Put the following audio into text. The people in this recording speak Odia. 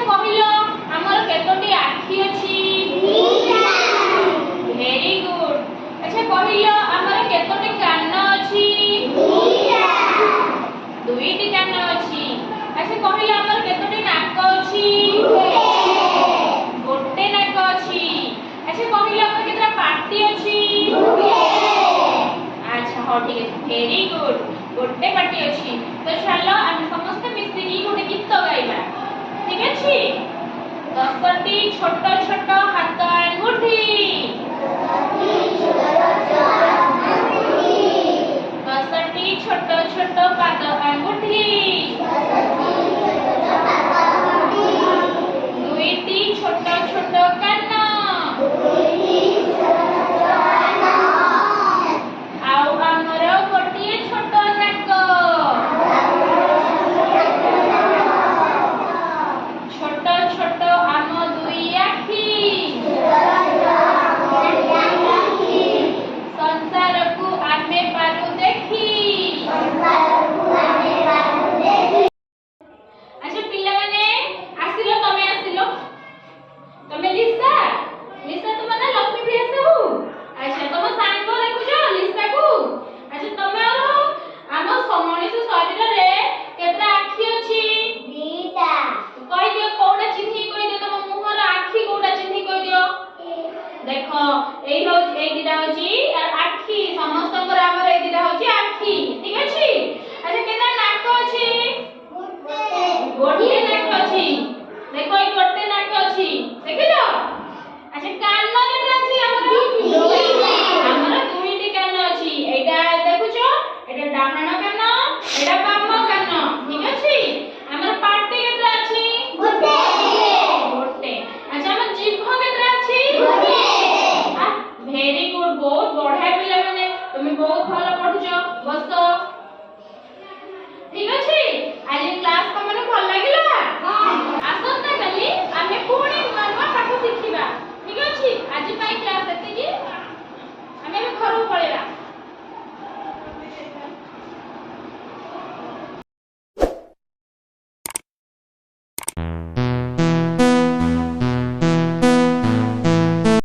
କହିଲ ଆମର କେତୋଟି ଆଖି ଅଛି? Very good. ଆଚ୍ଛା କହିଲ ଆମର କେତୋଟି କାନ ଅଛି? ଦୁଇଟି କାନ ଅଛି। ଆଚ୍ଛା କହିଲ ଆମର କେତୋଟି ନାକ ଅଛି? ଗୋଟେ ନାକ ଅଛି। ଆଚ୍ଛା କହିଲ ଆମର କେତେଟା ପାଟି ଅଛି? ଆଚ୍ଛା ହଉ ଠିକ ଅଛି। Very good. ଗୋଟେ ପାଟି ଅଛି। ତ ଚାଲ ଆମେ ସମସ୍ତେ ମିଶିକି ଗୋଟେ ଗୀତ ଗାଇବା। ঠিক আছে? 10টি ছোট ছোট হাত আঙ্গুঠি, 10টি ছোট ছোট পাদ আঙ্গুঠি, 2টি ছোট ছোট কান, ଆଉ ଆମର ଗୋଟିଏ ଛୋଟ ନାକ। ছোট ছোট ଆମ ଦୁଇ ଆଖି, ସଂସାରକୁ ଆମେ ପାରୁ ଦେଖି। ଆଚ୍ଛା ପିଲାମାନେ ଆସିଲ, ତମେ ଆସିଲ। ତମେ ଲିସା, ଲିସା ତୁମ ନା ଲକ୍ଷ୍ମୀ ପ୍ରିୟା ସାହୁ। ଆଚ୍ଛା ତମ ସାଙ୍ଗ ଦେଖୁଛ ଲିସାକୁ। ଆଚ୍ଛା ତମେ ଆମ ମଣିଷ ଶରୀରରେ କେତେଟା ଆଖି ଅଛି? ଦିଟା। କହିଦିଅ, କୋଉଟା ଚିହ୍ନିକି କହିଦିଅ। ତମ ମୁହଁର ଆଖି କୋଉଟା ଚିହ୍ନିକି କହିଦିଅ। ଦେଖ ଏଇ ଦିଟା ହଉଛି ଆଖି। ସମସ୍ତଙ୍କର ଆମର ଏଇ ଦିଟା ହଉଛି ଆଖି। ଠିକ ଅଛି? ଆଚ୍ଛା କେତେଟା ନାକ ଅଛି? ଗୋଟିଏ ନାକ ଅଛି। ଦେଖ ଏଇ ଗୋଟେ ନାକ ଅଛି। ଦେଖିଲ? ଆଚ୍ଛା କାନ କେତେଟା ଅଛି ଆମର? ଆମର ଦୁଇଟି କାନ ଅଛି। ଏଇଟା ଦେଖୁଛ, ଏଇଟା ଡାହାଣ କାନ, ଏଇଟା ବାମ କାନ। ଠିକ ଅଛି? ଆମର ପାଟି କେତେଟା ଅଛି? ଗୋଟେ। ଆଚ୍ଛା ଆମର ଜିଭ କେତେଟା ଅଛି? Very good. ବହୁତ ବଢିଆ ପିଲାମାନେ, ତୁମେ ବହୁତ ଭଲ ପଢୁଛ। ବସ।